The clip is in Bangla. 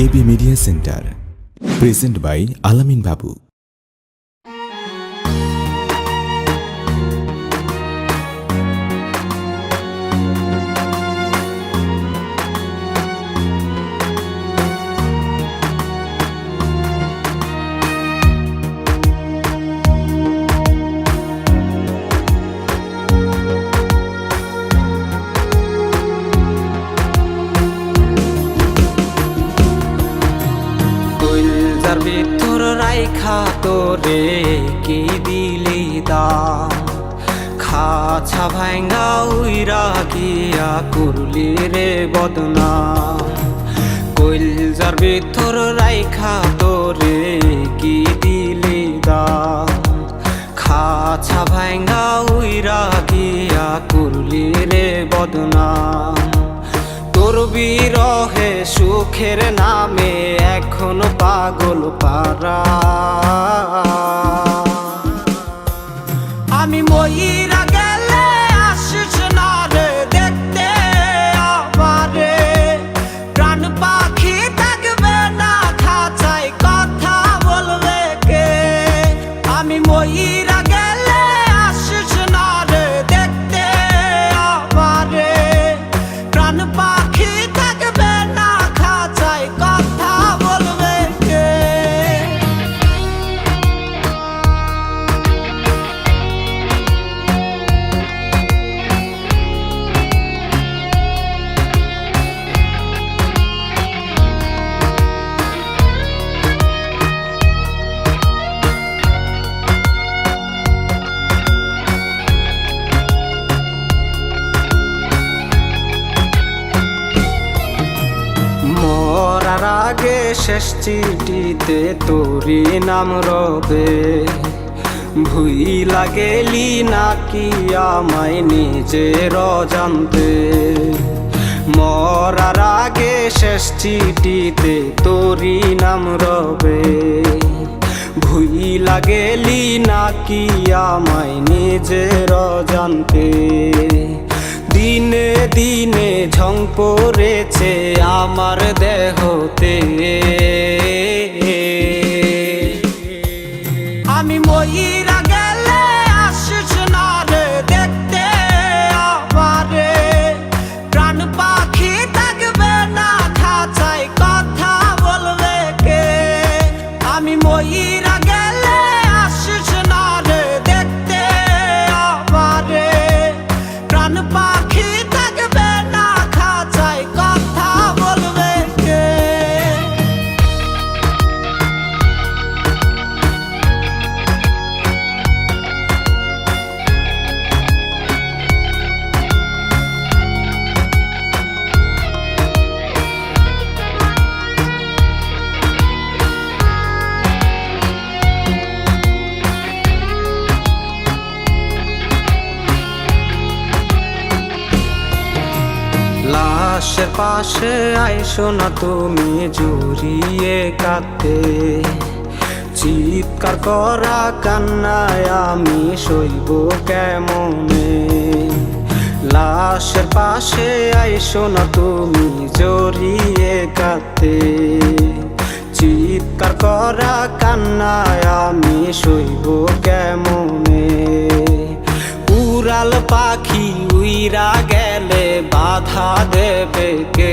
AB media centre present by Alamin Babu. ভিতর রাইখা তোরে কি দিলি দাম, খাছা ভাঙ্গা উইরা গিয়া করলি রে বদনাম। কইলজার ভিতর রাইখা তোরে কি দিলি দাম, খাছা ভাঙ্গা উইরা গিয়া করলি রে বদনাম। তোর বিরহে সুখের নামে এখন পাগল পারা, আমি মইরা গেলে আসিস না রে দেখতে আমারে। প্রাণ পাখি থাকবে না খাঁচায় কথা বলবে কে, আমি মইরা গেলে আসিস না রে দেখতে আমারে। প্রাণ পাখি থাকবে না খাঁচায় কথা বলবে কে। মরার আগে শেষ চিঠিতে তোরি নাম রবে, ভুইলা গেলি নাকি আমায় নিজের অজান্তে। মরার আগে শেষ চিঠিতে তোরি নাম রবে, ভুইলা গেলি নাকি আমায় নিজের অজান্তে। দিনে দিনে ঝং পড়েছে আমার দেহতে, আমি মইরা গেলে আসিস না রে দেখতে আমারে। প্রাণ পাখি থাকবে না খাঁচায় কথা বলবে কে, আমি মইরা গেলে আসিস না রে দেখতে আমারে। প্রাণ পাখি থাকবে না খাঁচায় কথা বলবে কে। লাশের পাশে আইসো না তুমি জড়িয়ে কাঁদতে, চিৎকার করা কান্নায় আমি সইব কেমনে। লাশের পাশে আইসো না তুমি জড়িয়ে কাঁদতে, চিৎকার করা কান্নায় আমি সইব কেমনে। উড়াল পাখি উইরা গেলে বাধা দেবে কে,